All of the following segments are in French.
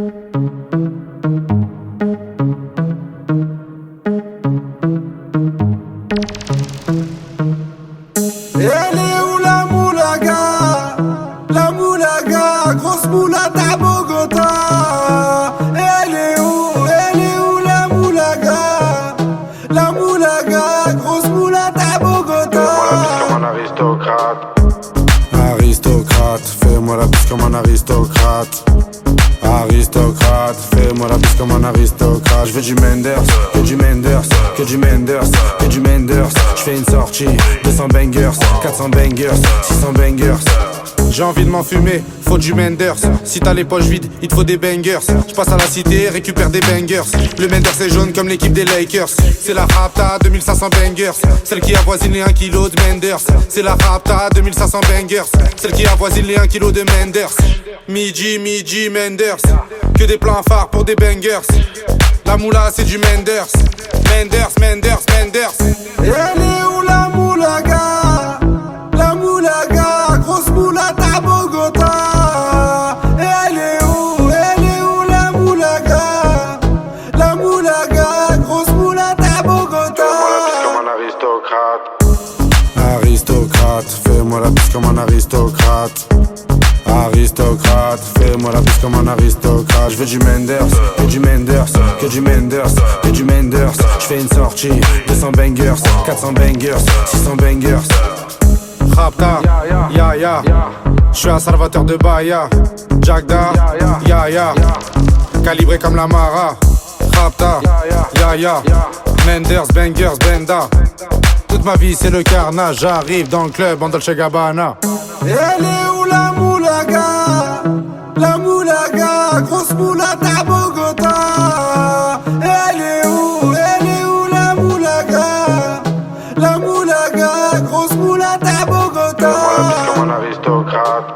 Elle est où la moulaga? La moulaga, grosse moulade à Bogota. Elle est où la moulaga? La moulaga, grosse moulade à Bogota. Fais-moi la bise comme un aristocrate. Aristocrate, fais-moi la bise comme un aristocrate. Aristocrate, fais-moi la bise comme un aristocrate. Je veux du Menders, que du Menders, que du Menders, que du Menders. Je fais une sortie, 200 bangers, 400 bangers, 600 bangers. J'ai envie de m'enfumer, faut du Menders. Si t'as les poches vides, il te faut des bangers. Je passe à la cité, récupère des bangers. Le Menders est jaune comme l'équipe des Lakers. C'est la Rapta, 2500 bangers. Celle qui avoisine les 1 kg de Menders. C'est la Rapta, 2500 bangers. Celle qui avoisine les 1 kg de Menders. Midi, Menders. Que des plans phares pour des bangers. La moula c'est du Menders. Menders. Elle est où la moulaga? La moulaga, grosse moulade à Bogota. Elle est où la moulaga? La moulaga, grosse moulade à Bogota. Fais-moi la bise comme un aristocrate. Aristocrate, fais-moi la bise comme un aristocrate. Aristocrate, fais-moi la bise comme un aristocrate. Je veux du Menders, que du Menders, que du Menders, que du Menders. Je fais une sortie, 200 bangers, 400 bangers, 600 bangers. Rapta, ya. Je suis un salvateur de Bahia. Jagda, ya. Calibré comme la Mara. Rapta, ya. Menders, bangers, benda. Toute ma vie c'est le carnage. J'arrive dans le club en Dolce Gabbana. Elle est où la moulaga? La moulaga, grosse moulade à Bogota. Elle est où la moulaga? La moulaga, grosse moulade à Bogota. Fais-moi la bise comme un aristocrate.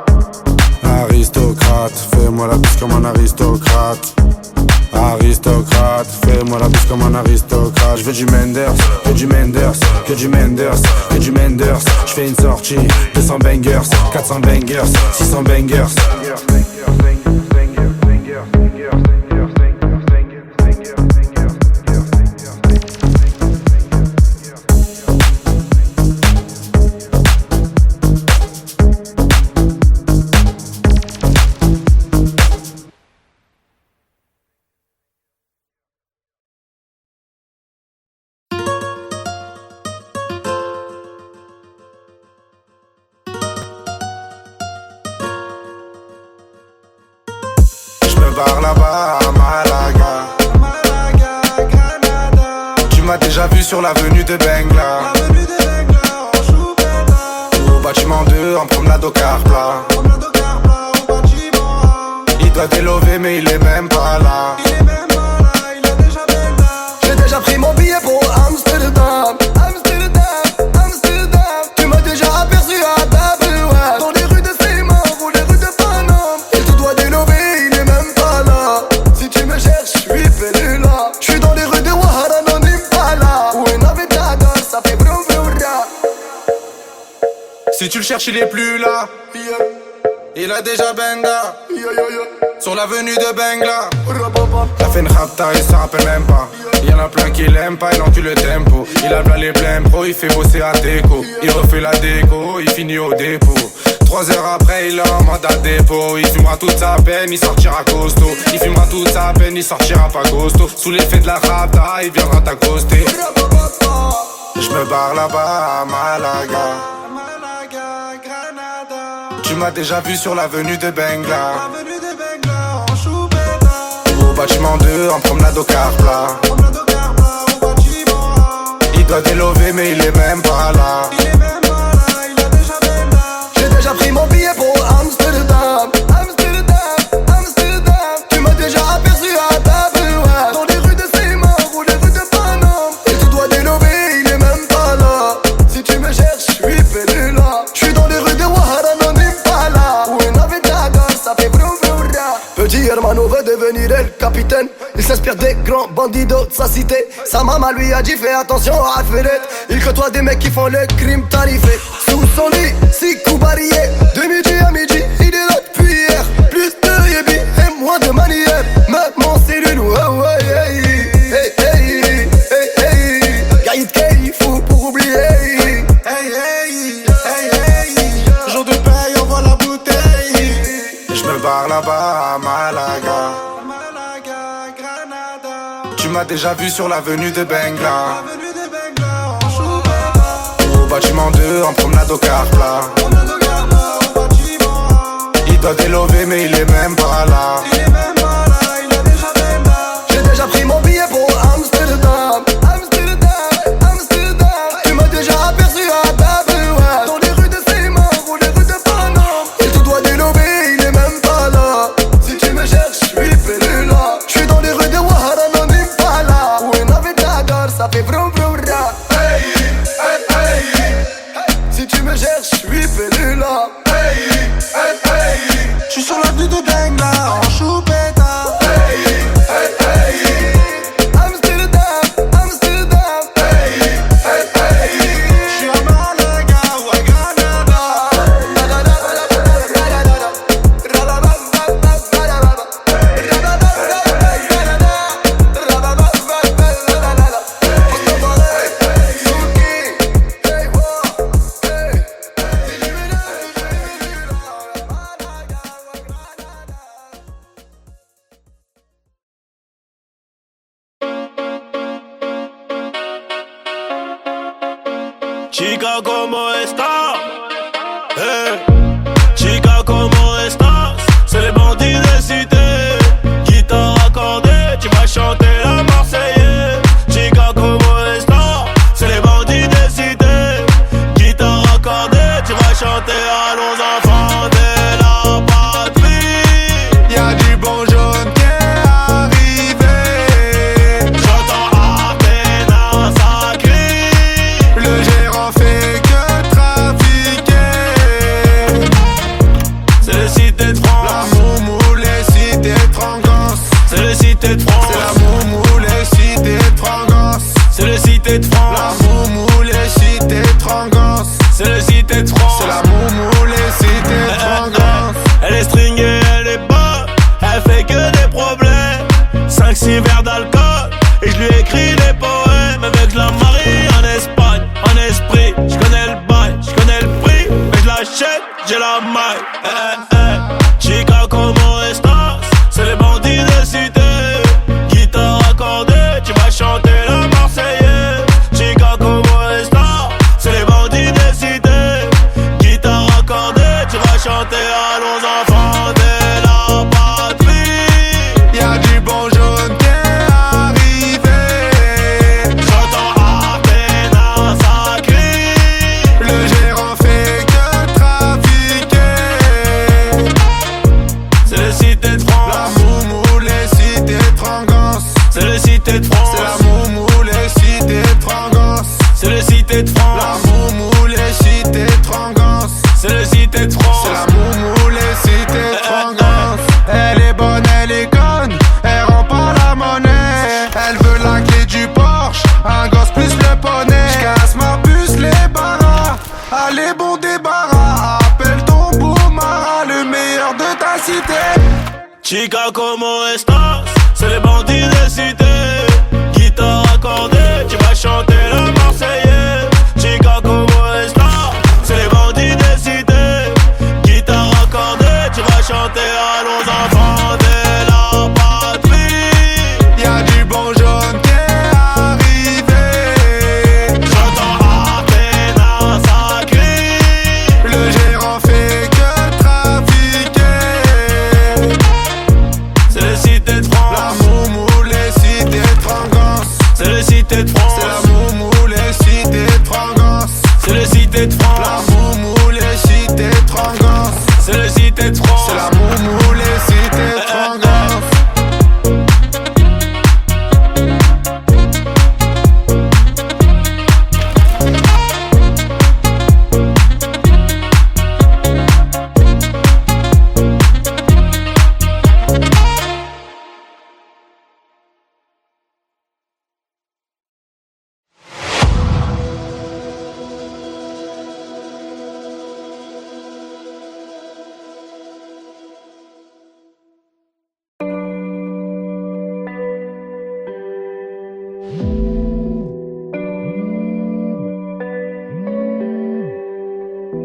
Aristocrate, fais-moi la bise comme un aristocrate. Aristocrate, fais-moi la bise comme un aristocrate. Je veux du Menders, que du Menders, que du Menders, que du Menders. Je fais une sortie, 200 bangers, 400 bangers, 600 bangers. Par là-bas à Malaga, Granada. tu m'as déjà vu sur l'avenue de Bengla. Avenue de Bengla, en Choupeta. Au bâtiment 2 en promenade au car plat. Promenade au car plat, au bâtiment A. Il doit délover mais il est même pas là. Il est même pas là, il a déjà Bengla. J'ai déjà pris mon billet pour Amsterdam. Tu m'as déjà aperçu à Tabeouane. Dans les rues de Seymour ou les rues de Paname. Il te doit délover, il est même pas là. Si tu me cherches, je suis perdu là. Je suis dans les rues de Ouahara, non Impala. Où une Navidad, ça fait broum broum ra. Si tu le cherches il est plus là. Il a déjà Benda sur l'avenue de Bengla. T'as fait une rapta, il s'en rappelle même pas. Y'en a plein qui l'aiment pas, il encule le tempo. Il a plein les blèmes pro, il fait bosser à déco. Il refait la déco, il finit au dépôt. 3 heures après, il est en mandat dépôt. Il fumera toute sa peine, il sortira costaud. Il fumera toute sa peine, il sortira pas costaud. Sous l'effet de la rapta, il viendra t'accoster. Je me barre là-bas à Malaga. Granada. Tu m'as déjà vu sur l'avenue de Bengla. Avenue de Bengla, en Choupeta. Au bâtiment 2 en promenade au car plat. Promenade au car plat, au bâtiment A. Il doit délover mais il est même pas là. Il est même pas là, il a déjà Bengla. J'ai déjà pris mon billet pour Amsterdam. Tu m'as déjà aperçu à Tabeouane. Dans les rues de Seymour ou les rues de Paname. Il te doit délover, il est même pas là. Si tu me cherches, je suis perdu là. Je suis dans les rues de Ouahara, non Impala. Où une Navidad, ça fait broum broum ra. Petit hermano veut devenir le capitaine. Il s'inspire des grands bandidos de sa cité. Sa maman lui a dit fais attention à Ferret. Il côtoie des mecs qui font le crime tarifé. Sous son lit, 6 coups barillés. De midi à midi, il est là depuis hier. Plus de yébi et moins de manière. Malaga. Tu m'as déjà vu sur l'avenue de Bengla. Au bâtiment 2 en promenade au car plat. Il doit délover mais il est même pas là. J'ai déjà pris mon billet pour Amsterdam. Tu m'as déjà aperçu à Babouin, dans les rues de Seymour ou les rues de Paname. Il te doit délover, il est même pas là. Si tu me cherches, je suis Pelula. Je suis dans les rues de Ouahara, non Impala. Où est Navigator, ça fait vroom vroom ra. Hey, hey, hey. Si tu me cherches, je suis Pelula. Hey, hey, hey. Je suis sur l'avenue de Bengla en choupetta. Chica, ¿cómo estás? Chica, ¿cómo estás? C'est les bandits de cité. Guitare accordée, tu vas chanter la Marseillaise. Chica, ¿cómo estás? C'est les bandits de cité. Guitare accordée, tu vas chanter à nos enfants de la patrie. Y'a du bon jaune qui est arrivé. J'entends Athéna, ça crie. Le gérant fait que trafiquer. C'est les cités de France. La moumou, les cités de Frangance. C'est les cités de France. C'est la moumou, les cités de Frangance. C'est les cités de France. La moumou, les cités de Frangance. C'est les cités de France. C'est la moumou, les cités de Frangance. Elle est stringée, elle est bonne. Elle fait que des problèmes. 5-6 verres d'alcool. Et je lui écris des poèmes. Avec je la marie en Espagne. En esprit, je connais le bail, je connais le prix. Mais je l'achète, j'ai la maille. Chica, ¿cómo estás? C'est les bandits de cité. Guitare accordée, tu vas chanter la Marseillaise. Chica, ¿cómo estás? C'est les bandits de cité. Guitare accordée, tu vas chanter à nos enfants de la patrie. Y'a du bon jaune qui est arrivé. J'entends Athéna, ça crie. Le gérant fait que trafiquer. C'est les cités de La France. moumou, les cités de Frangance. C'est les cités de France. C'est la moumou, les cités de Frangance. C'est les cités de La France. moumou, les cités de Frangance. C'est les cités de France. C'est la moumou, les cités de Frangance. Elle est bonne, elle est conne. Elle rend pas la monnaie. Elle veut la clé du Porsche. Un gosse plus le poney. J'casse ma puce, les barras. Allez, bon débarras. Appelle ton beau Mara, le meilleur de ta cité. Chica, ¿cómo estás? C'est les bandits de cité. Guitare accordée, tu vas chanter la Marseillaise. Chica, ¿cómo estás? C'est les bandits de cité. Guitare accordée, tu vas chanter à nos enfants de la patrie. Y'a du bon jaune qui est arrivé. J'entends Athéna, ça crie. Le gérant fait que trafiquer. C'est les cités de La France. moumou, les cités de Frangance. C'est les cités de France. C'est la moumou, les cités de Frangance. C'est les cités de La France. moumou, les cités de Frangance. C'est les cités de France. C'est la moumou, les cités de Frangance.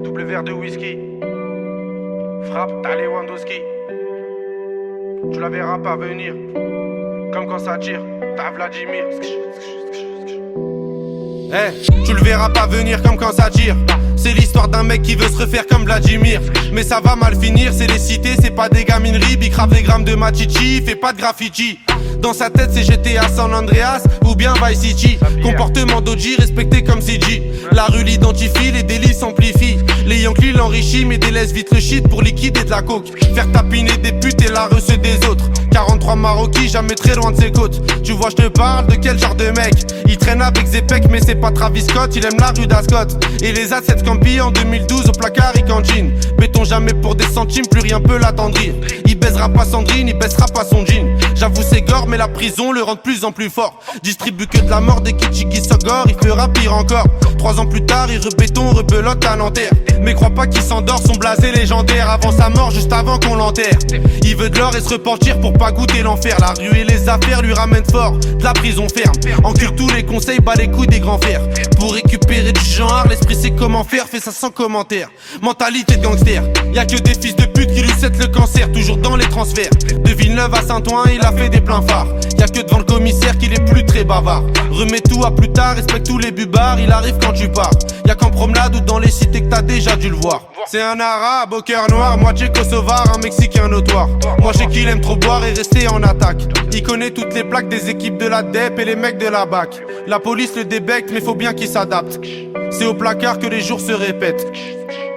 Double verre de whisky. Frappe, t'as Lewandowski. tu la verras pas venir. Comme quand ça tire, t'as Vladimir. Tu le verras pas venir comme quand ça tire. C'est l'histoire d'un mec qui veut se refaire comme Vladimir. Mais ça va mal finir, c'est les cités, c'est pas des gamineries. Big grave des grammes de machichi, fait pas de graffiti. Dans sa tête c'est GTA San Andreas ou bien Vice City. Comportement d'OG respecté comme CG. La rue l'identifie, les délits s'amplifient. Les Yankees l'enrichissent mais délaissent vite le shit pour liquider de la coke. Faire tapiner des putes et la reçue des autres. 43 Maroquis, jamais très loin de ses côtes. Tu vois je te parle de quel genre de mec. Il traîne avec Zepek mais c'est pas Travis Scott. Il aime la rue d'Ascot. Et les A7 Campi en 2012 au placard il cantine. Béton jamais pour des centimes, plus rien peut l'attendrir. Il baisera pas Sandrine, il baissera pas son jean. J'avoue c'est gore mais la prison le rend de plus en plus fort. Distribue que de la mort des Kichigi Sogor, il fera pire encore. 3 ans plus tard il rebéton, rebelote à Nanterre. Mais crois pas qu'il s'endort, son blasé légendaire. Avant sa mort, juste avant qu'on l'enterre. Il veut de l'or et se repentir pour pas goûter l'enfer. La rue et les affaires lui ramènent fort, de la prison ferme. Encure tous les conseils, bat les couilles des grands fers. Pour récupérer du genre, l'esprit sait comment faire, fait ça sans commentaire. Mentalité de gangster, y'a que des fils de pute qui lui cèdent le cancer. Toujours dans les transferts, de Villeneuve à Saint-Ouen, il a fait des pleins phares. Y'a que devant le commissaire qu'il est plus très bavard. Remets tout à plus tard, respecte tous les bubards. Il arrive quand tu pars, y'a qu'en promenade ou dans les cités que t'as déjà dû le voir. C'est un arabe au cœur noir, moitié kosovar, un mexicain notoire. Moi je sais qu'il aime trop boire et rester en attaque. Il connaît toutes les plaques des équipes de la DEP et les mecs de la BAC. La police le débecte mais faut bien qu'il s'adapte. C'est au placard que les jours se répètent.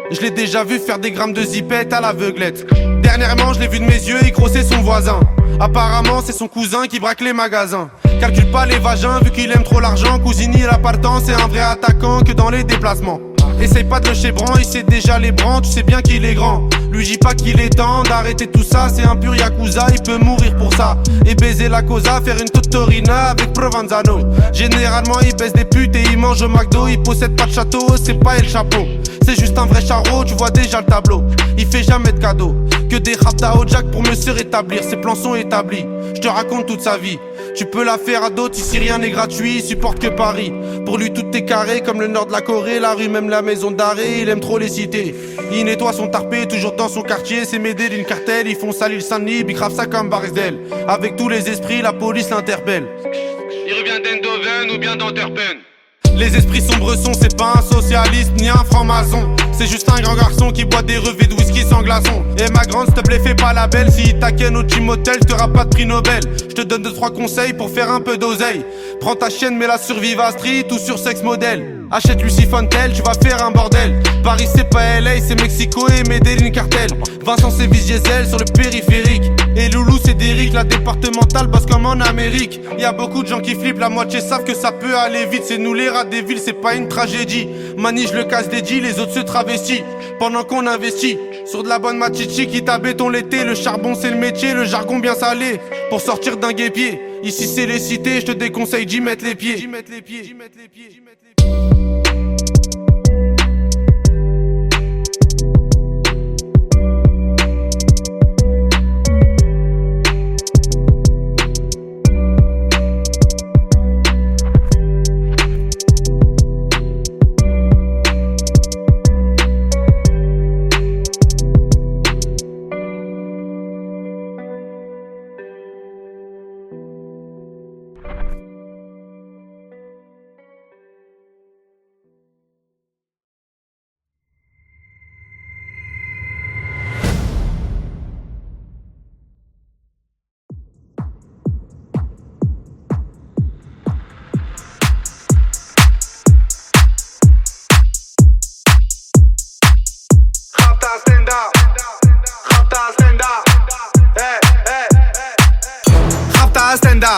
Je l'ai déjà vu faire des grammes de zipette à l'aveuglette. Dernièrement je l'ai vu de mes yeux, il crossait son voisin. Apparemment c'est son cousin qui braque les magasins. Calcule pas les vagins vu qu'il aime trop l'argent. Cousini la partant, c'est un vrai attaquant que dans les déplacements. Essaye pas de le chébran, il sait déjà les brans, tu sais bien qu'il est grand. Lui dis pas qu'il est temps d'arrêter tout ça, c'est un pur yakuza, il peut mourir pour ça. Et baiser la cosa, faire une totorina avec Provenzano. Généralement il baisse des putes et il mange au McDo. Il possède pas de château, c'est pas El Chapeau. C'est juste un vrai charreau, tu vois déjà le tableau. Il fait jamais de cadeaux, que des raptas au jack pour me se rétablir. Ses plans sont établis, je te raconte toute sa vie. Tu peux la faire à d'autres, ici rien n'est gratuit, il supporte que Paris. Pour lui tout est carré, comme le nord de la Corée. La rue, même la maison d'arrêt, il aime trop les cités. Il nettoie son tarpé, toujours dans son quartier. C'est m'aider d'une cartelle, ils font salir le Saint-Denis. Bicrave ça comme Barisdel. Avec tous les esprits, la police l'interpelle. Il revient d'Endoven ou bien d'Antwerpen. Les esprits sombres sont, c'est pas un socialiste ni un franc-maçon. C'est juste un grand garçon qui boit des revêts de whisky sans glaçon. Et ma grande, s'il te plaît, fais pas la belle. Si t'aquenne au gym hotel, t'auras pas de prix Nobel. Je te donne 2-3 conseils pour faire un peu d'oseille. Prends ta chienne, mets-la sur Viva Street ou sur Sex Model. Achète Lucy Fontel, tu vas faire un bordel. Paris c'est pas LA, c'est Mexico et Medellin cartel. Vincent c'est Diesel sur le périphérique. Et Loulou c'est Derrick, la départementale bosse comme en Amérique. Y'a beaucoup de gens qui flippent, la moitié savent que ça peut aller vite. C'est nous les rats des villes, c'est pas une tragédie. Mani je le casse des deals, les autres se travestissent. Pendant qu'on investit sur de la bonne machichi qui t'a béton l'été. Le charbon c'est le métier, le jargon bien salé. Pour sortir d'un guépier, ici c'est les cités, je te déconseille d'y mettre les pieds.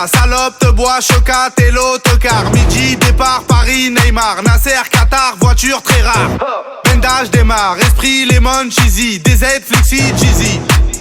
Salope te bois, chocat et l'autocar. Midi, départ, Paris, Neymar. Nasser, Qatar, voiture très rare. Bendage démarre, esprit, lemon, cheesy. DZ, flexi, cheesy.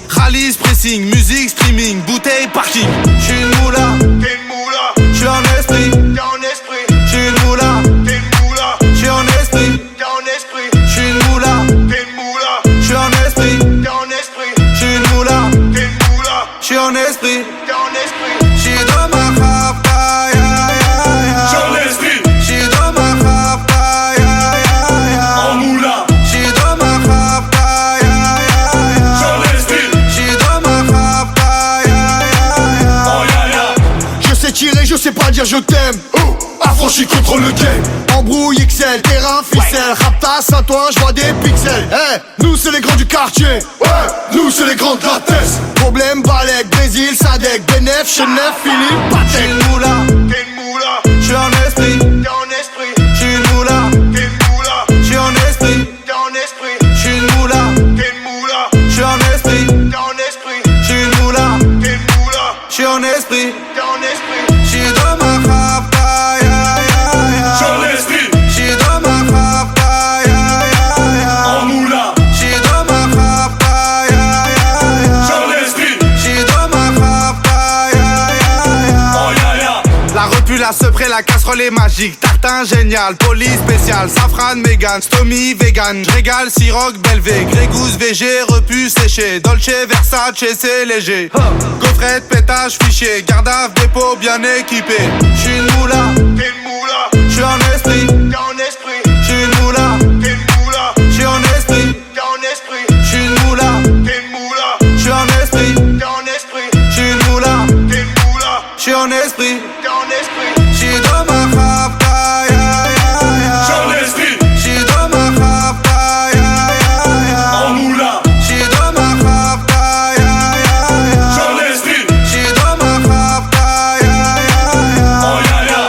Rallye, pressing, musique, streaming. Bouteille, parking. J'suis une moula, t'es une moula. J'suis en esprit, t'es en esprit. J'suis une moula, t'es une moula. J'suis en esprit, t'es en esprit. J'suis une moula, t'es une moula. J'suis en esprit, t'es en esprit. J'suis une moula, t'es une moula. J'suis en esprit, t'es en esprit. J'suis dans ma rapta, ya ya ya. J'suis en esprit. J'suis dans ma rapta, ya ya ya. En moula. J'suis dans ma rapta, ya ya ya. J'suis en esprit. J'suis dans ma rapta, sais pas dire je t'aime. Affranchi contre le game. Embrouille XL, terrain ficelle. Raptas à toi, je vois des pixels. Nous c'est les grands du quartier. Nous c'est les grands de la tête. Problème, Balek, Brésil, Sadek, Benef, Chenef, Philippe, Patek. J'suis une moula, T'es une moula, j'suis en esprit. t'es en esprit. J'suis une moula, T'es une moula, j'suis en esprit. t'es en esprit. J'suis une moula, T'es une moula, j'suis en esprit. t'es en esprit. J'suis une moula, T'es une moula, j'suis en esprit. t'es en esprit. J'suis dans ma rapta, ya ya ya. Sur l'esprit, J'suis dans ma rapta, ya ya ya. en moula. J'suis dans ma rapta, ya ya ya. Sur l'esprit, J'suis dans ma rapta, ya ya ya. oh ya ya. La repu, la sepré, la casserole est magique. Tartin génial, police spécial, safran, mégan, stomy, vegan. J'régale, siroc, belvé, grégousse, VG, repu, séché. Dolce, Versace, c'est léger. Gaufrette, pétage, fichier, garde à dépôt bien équipé. J'suis une moula, T'es une moula, j'suis en esprit. t'es en esprit. J'suis une moula, T'es une moula, j'suis en esprit. t'es en esprit. J'suis une moula, T'es une moula, j'suis en esprit. t'es en esprit. J'suis une moula, T'es une moula, j'suis en esprit. t'es en esprit. J'suis dans ma rapta, ya ya ya. Sur l'esprit, J'suis dans ma rapta, ya ya ya. en moula. J'suis dans ma rapta, ya ya ya. Sur l'esprit, J'suis dans ma rapta, ya ya ya. oh ya ya.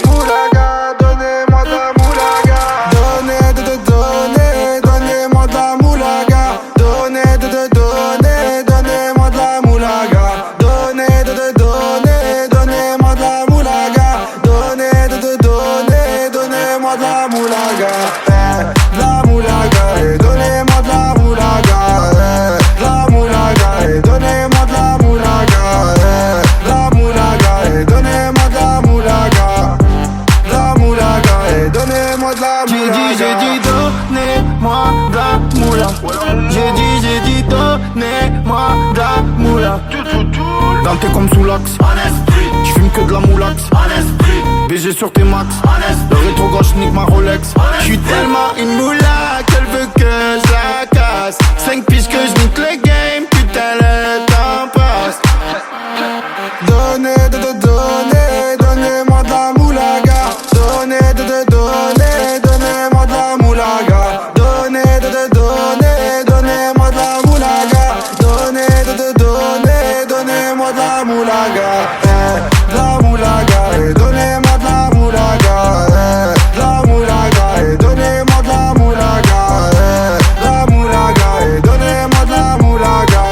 Moulaga, donnez-moi de la moulaga. Donnez-moi de la moulaga. Donnez-moi de la moulaga. Donnez-moi de la moulaga. Donnez-moi de la moulaga. De la moulaga, et donnez-moi de la moulaga. De la moulaga, et donnez-moi de la moulaga. De la moulaga, et donnez-moi de la moulaga. La moulaga, et donnez-moi de la moulaga. J'ai dit donnez-moi de la moula. J'ai dit donnez-moi de la moula. Danté comme sous l'axe, j'fume que de la moulax. BG sur tes max, le rétro gauche nique ma Rolex. J'suis tellement une moula qu'elle veut que je la casse. 5 piges que je nique le game, putain le temps passe. Donnez-moi de la moulaga. Donnez-moi de la moulaga. Donnez-moi de la moulaga. Donnez-moi de la moulaga. De la moulaga, et donnez-moi de la moulaga. De la moulaga, et donnez-moi de la moulaga. De la moulaga, et donnez-moi de la moulaga.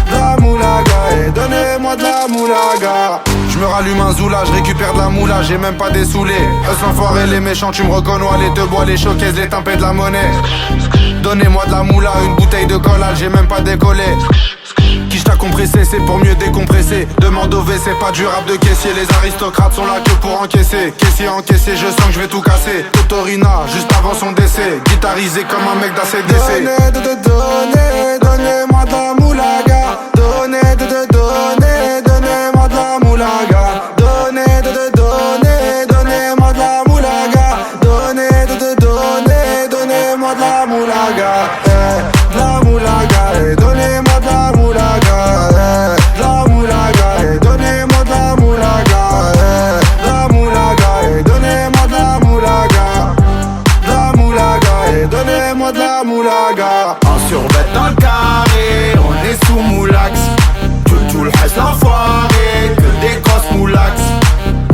De la moulaga, et donnez-moi de la moulaga. Je me rallume un zoula, je récupère de la moula, j'ai même pas dessoulé. Eux l'enfoiré, les méchants, tu me reconnais, les deux bois, les showcases, les tempêtes de la monnaie. Donnez-moi de la moula, une bouteille de collal, j'ai même pas décollé. Qui t'a compressé, c'est pour mieux décompresser. Demande au V, c'est pas du rap de caissier. Les aristocrates sont là que pour encaisser. Caissier encaissé, je sens que je vais tout casser. Totorina, juste avant son décès. Guitarisé comme un mec d'ACDC. Donnez-moi de la moulaga. Donnez-moi de la moulaga. Donnez-moi de la moulaga. Donnez-moi de la moulaga. De la moulaga, et donnez-moi de la moulaga. De la moulaga, et donnez-moi de la moulaga. De la moulaga, et donnez-moi de la moulaga. De la moulaga, et donnez-moi de la moulaga. En survêt dans le carré, on est sous moulax. Tout le reste l'enfoiré, que des grosses moulax.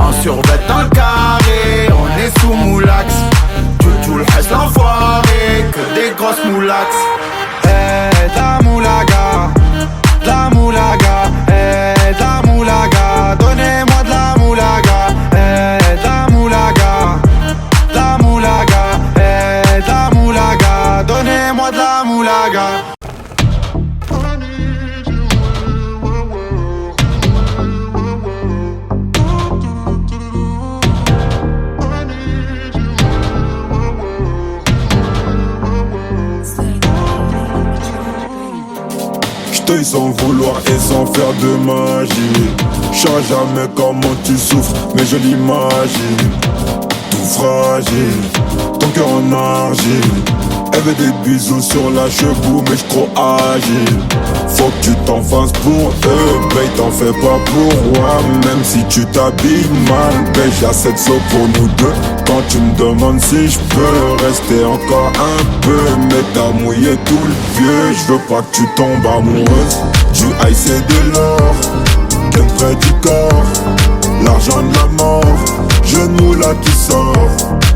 En survêt dans le carré, on est sous moulax. Tout le reste l'enfoiré, que des grosses moulax. La moulaga, la moulaga, la moulaga, donnez-moi de la moulaga, la moulaga, la moulaga, la moulaga, donnez-moi de la moulaga. deuil sans vouloir et sans faire de magie. J'saurais jamais comment tu souffres, mais je l'imagine. Tout fragile, ton cœur en argile. Elle veut des bisous sur la cheveux, mais j't'crois agile. Faut que tu t'en fasses pour eux, babe, t'en fais pas pour moi. Même si tu t'habilles mal, babe, j'ai assez de sauts pour nous deux. Quand tu me demandes si je peux rester encore un peu, mais t'as mouillé tout le vieux. Je veux pas que tu tombes amoureuse. Du high c'est de l'or, gun près du corps. L'argent de la mort, genou là qui sort.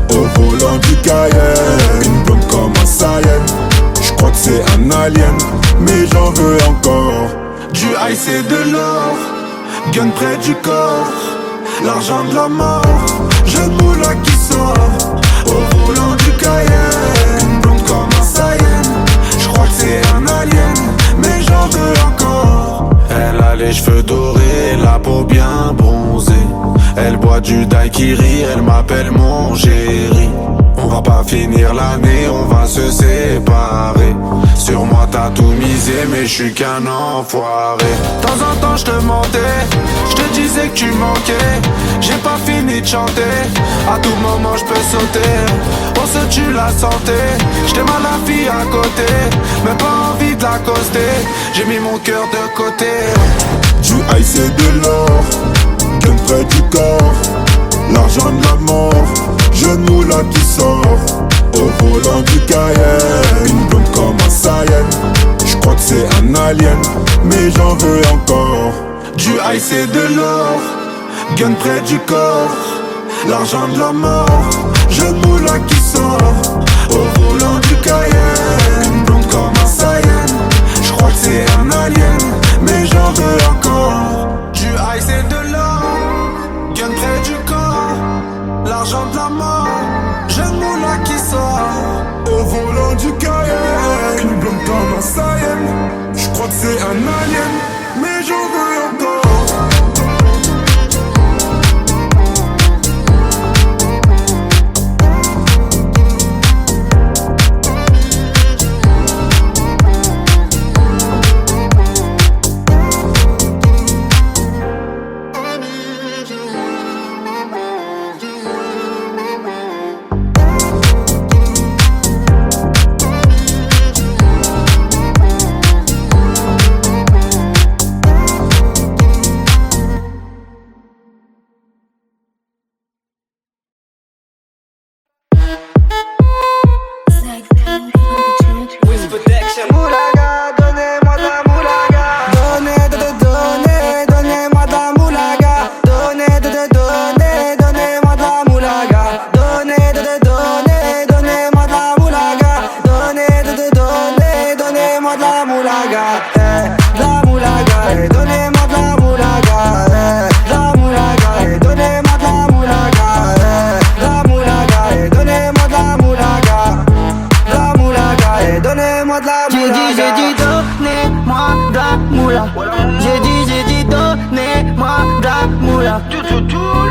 Au volant du Cayenne, une blonde comme un Saiyan. J'crois que c'est un alien, mais j'en veux encore. Du high c'est de l'or, gun près du corps. L'argent de la mort, genou là qui sort. Au volant du Cayenne, une blonde comme un Saiyan. J'crois que c'est un alien, mais j'en veux encore. Elle a les cheveux dorés, la peau bien bronzée. Elle boit du daiquiri, elle m'appelle mon chéri. On va pas finir l'année, on va se séparer. Sur moi t'as tout misé, mais je suis qu'un enfoiré. De temps en temps je te mentais, je te disais que tu manquais. J'ai pas fini de chanter, à tout moment je peux sauter. On se tue la santé, j't'aime à la fille à côté, mais pas envie de l'accoster. J'ai mis mon cœur de côté. Du high c'est de l'or, gun près du corps. L'argent de la mort, genou là qui sort. Au volant du Cayenne, une blonde comme un Saiyan. J'crois que c'est un alien, mais j'en veux encore. Du high c'est de l'or, gun près du corps. L'argent de la mort, genou là qui sort. Au volant du Cayenne, une blonde comme un Saiyan. J'crois que c'est un alien, mais j'en veux encore. Du high c'est de l'or, gun près du corps. L'argent de la mort, genou là qui sort. Au volant du Cayenne, une blonde comme un Saiyan. J'crois que c'est un alien, mais j'en veux encore.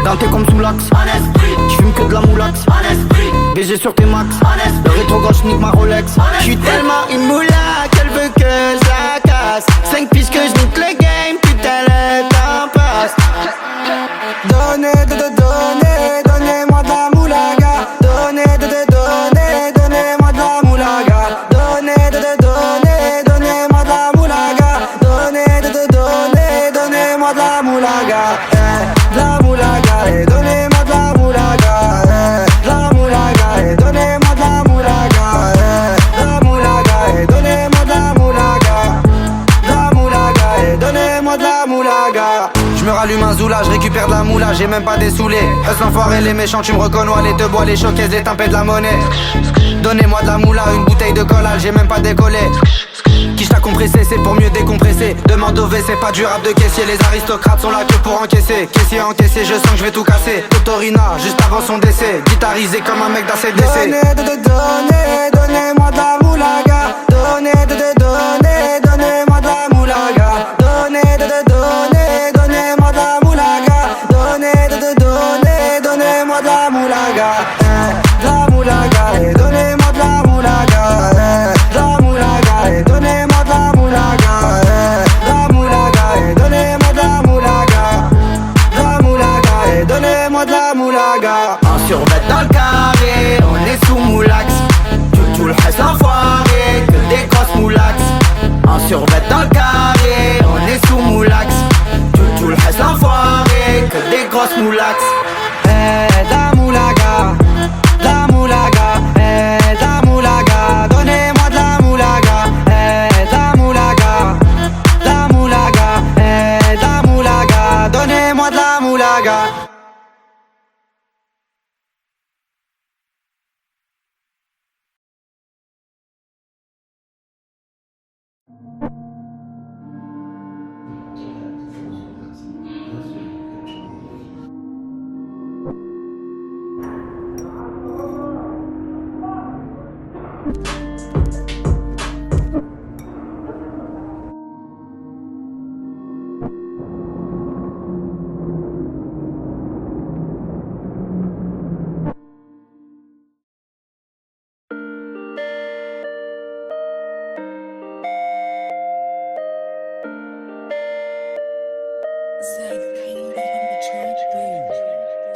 Dans tes comme sous l'axe, j'fume que de la moulax. BG sur tes max, le rétro gauche nique ma Rolex. J'suis tellement une moula qu'elle veut que je la casse. 5 pistes que je nique le game, putain le temps passe. Donnez-moi de la moulaga. Donnez-moi de la moulaga. Donnez-moi de la moulaga. Donnez-moi de la moulaga. De la moulaga, et donnez-moi de la moulaga. De la moulaga, et donnez-moi de la moulaga. De la moulaga, et donnez-moi de la moulaga. De la moulaga, et donnez-moi de la moulaga. J'me rallume un zoula, j'récupère de la moula, j'ai même pas dessoulé. Eux l'enfoiré, les méchants, tu me reconnais, les te bois, les choquaises, les tempêtes de la monnaie. Donnez-moi de la moula, une bouteille de collage, j'ai même pas décollé. Qui t'a compressé, c'est pour mieux décompresser. Demande au WC, pas du rap de caissier. Les aristocrates sont là que pour encaisser. Caissier encaissé, je sens que je vais tout casser. Totorina, juste avant son décès. Guitarisé comme un mec d'ACDC. Donnez-moi de la moulaga. Donnez-moi de la moulaga. Donnez-moi de la moulaga. Donnez-moi de la moulaga. De la moulaga, et donnez-moi de la moulaga. De la moulaga, et donnez-moi de la moulaga.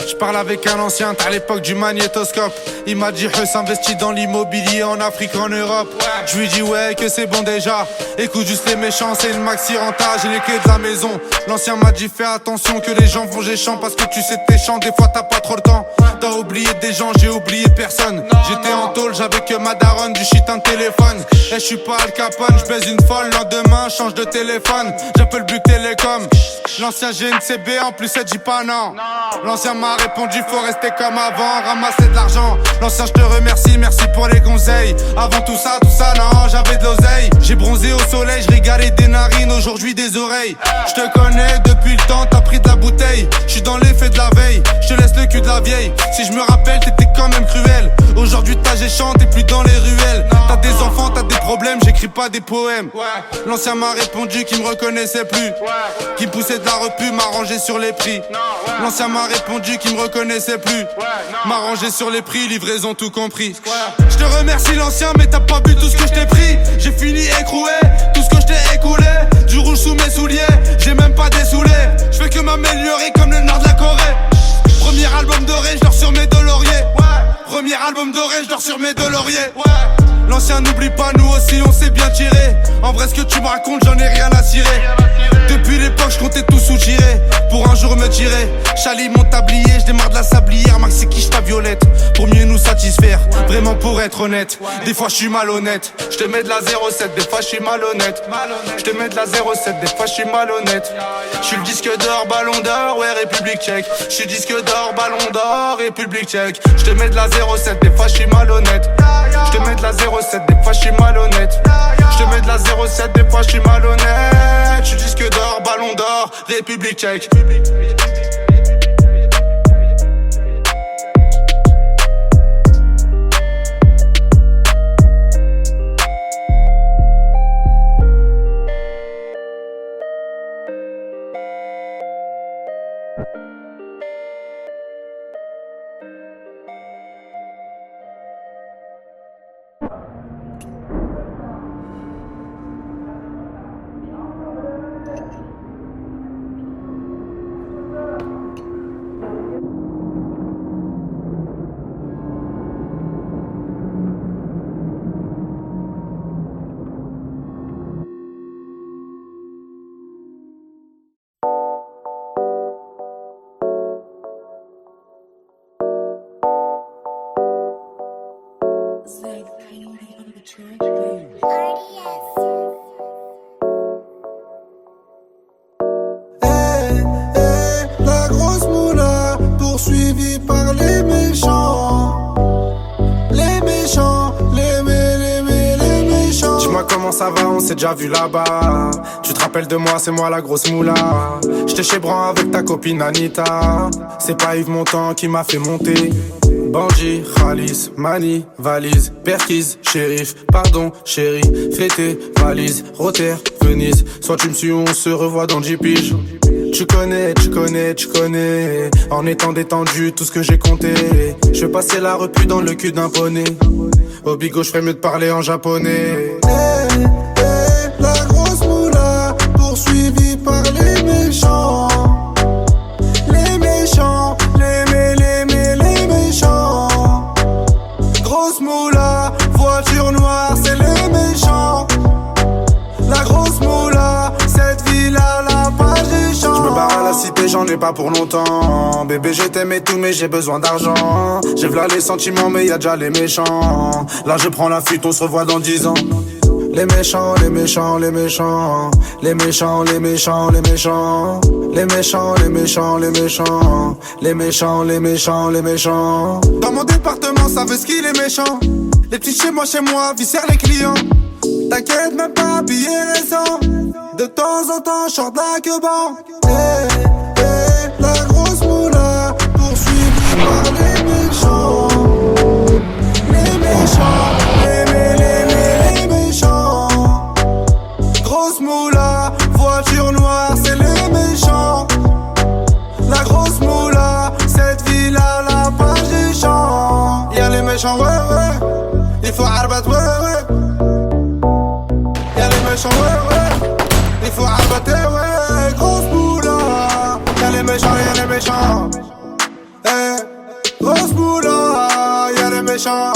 Je parle avec un ancien, à l'époque du magnétoscope. Il m'a dit investis dans l'immobilier en Afrique, en Europe. Je lui dis ouais que c'est bon déjà. Écoute juste les méchants, c'est une maxi renta, j'ai les clés de la maison. L'ancien m'a dit fais attention que les gens vont géchant, parce que tu sais tes chants, des fois t'as pas trop le temps. T'as oublié des gens, j'ai oublié personne. J'étais en tôle, j'avais que ma daronne, du shit un téléphone. Et je suis pas Al Capone, je baise une folle, lendemain change de téléphone. J'appelle Buc Télécom. L'ancien GNCB en plus elle dit pas non. L'ancien m'a répondu faut rester comme avant, ramasser de l'argent. L'ancien je te remercie, merci pour les conseils. Avant tout ça non, j'avais de l'oseille. J'ai bronzé au soleil, je régalais des narines, aujourd'hui des oreilles. Je te connais depuis le temps, t'as pris de la bouteille. Je suis dans l'effet de la veille, je te laisse le cul de la vieille. Si je me rappelle t'étais quand même cruel. Aujourd'hui t'as géchant, t'es plus dans les ruelles. T'as des enfants, t'as des problèmes, j'écris pas des poèmes. L'ancien m'a répondu qu'il me reconnaissait plus, qu'il me poussait de la repu, m'a rangé sur les prix. L'ancien m'a répondu qu'il me reconnaissait plus, m'a rangé sur les prix, livraison tout compris. Je te remercie l'ancien mais t'as pas vu tout ce que je t'ai pris. J'ai fini écroué, tout ce que je t'ai écoulé. Du rouge sous mes souliers, j'ai même pas dessoulé. Je fais que m'améliorer comme le nord de la Corée. Premier album doré, je dors sur mes deux lauriers. Premier album doré, je dors sur mes deux lauriers. L'ancien n'oublie pas, nous aussi on s'est bien tiré. En vrai ce que tu me racontes, j'en ai rien à cirer. Depuis l'époque, je comptais tout soutirer pour un jour me tirer. Chali mon tablier, je démarre de la sablière. Max c'est quiche ta violette pour mieux nous satisfaire. Vraiment pour être honnête, des fois je suis malhonnête. Je te mets de la 07, des fois je suis malhonnête. Je te mets de la 07, des fois je suis malhonnête. Je suis le disque d'or, ballon d'or, ouais République tchèque. Je suis disque d'or, ballon d'or, République tchèque. Je te mets de la 07, des fois je suis malhonnête. Je te mets de la 07, des fois je suis malhonnête. Je te mets de la 07, des fois je suis malhonnête. Je suis disque d'or, ballon d'or, République tchèque. La grosse moula poursuivie par les méchants. Les méchants, les méchants. Dis-moi comment ça va, on s'est déjà vu là-bas. Tu te rappelles de moi, c'est moi la grosse moula. J'étais chez Bran avec ta copine Anita. C'est pas Yves Montand qui m'a fait monter. Bandit, Khalis, Mani, valise, Perquise, shérif, pardon, chérie, fêté, valise, Rotter, Venise. Soit tu me suis ou on se revoit dans 10 piges. Tu connais, en étant détendu, tout ce que j'ai compté. Je vais passer la repu dans le cul d'un poney. Au bigot, je ferais mieux de parler en japonais. La grosse moula poursuivie par les méchants. Les méchants, les méchants. Grosse moula, voiture noire, c'est les méchants. La grosse moula, cette ville-là, la page des champs. Je me barre à la cité, j'en ai pas pour longtemps. Bébé, je t'aime et tout, mais j'ai besoin d'argent. J'ai v'là les sentiments, mais y'a déjà les méchants. Là, je prends la fuite, on se revoit dans 10 ans. Les méchants, les méchants, les méchants. Les méchants, les méchants, les méchants. Les méchants, les méchants, les méchants. Les méchants, les méchants, les méchants. Dans mon département, ça veut ce qu'il est méchant. Les petits chez moi, viscèrent les clients. T'inquiète même pas, billets récents. De temps en temps, je sors de la queue-ban. La grosse moula, poursuivie par les méchants. Les méchants, les méchants. Grosse moula, voiture noire, c'est les méchants. La grosse moula, cette ville à la page des champs. Y'a les méchants, ouais, ouais. Il faut arbat, ouais, ouais. Y'a les méchants, ouais, ouais. Il faut arbater, ouais. Grosse moula. Y'a les méchants, y'a les méchants. Eh, grosse moula. Y'a les méchants.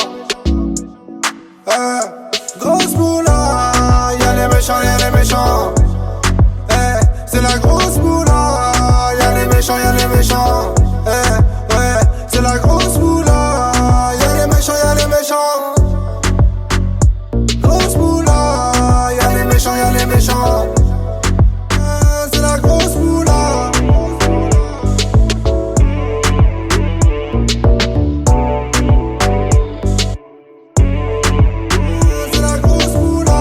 Eh, grosse moula. Y'a les méchants, y'a les méchants. Eh, c'est la grosse moula. Y'a les méchants, y'a les méchants. Eh, ouais, c'est la grosse moula. Y'a les méchants, y'a les méchants. Grosse moula. Y'a les méchants, y'a les méchants. C'est la grosse moula. C'est la grosse moula.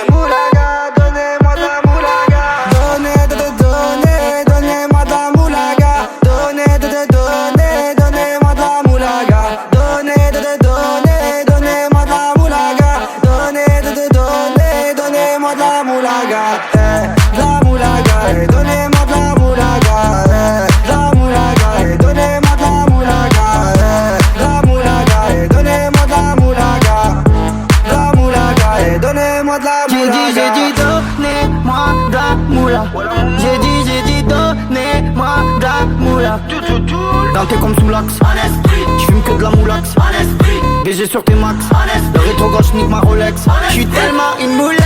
Moulaga, donnez-moi de la moulaga. Donnez-moi de la moulaga. Donnez-moi de la moulaga. Donnez-moi de la moulaga. Donnez-moi de la moulaga. De la moulaga, donnez-moi de la moulaga. De la moulaga, donnez-moi de la moulaga. De la moulaga, donnez-moi de la moulaga. De la moulaga, donnez-moi de la moulaga. J'ai dit donnez-moi de la moula. J'ai dit donnez-moi de la moula. Dans tes comme sous l'axe, j'fume que de la moulax. BG sur tes max, le rétro gauche nique ma Rolex. J'suis tellement une moula.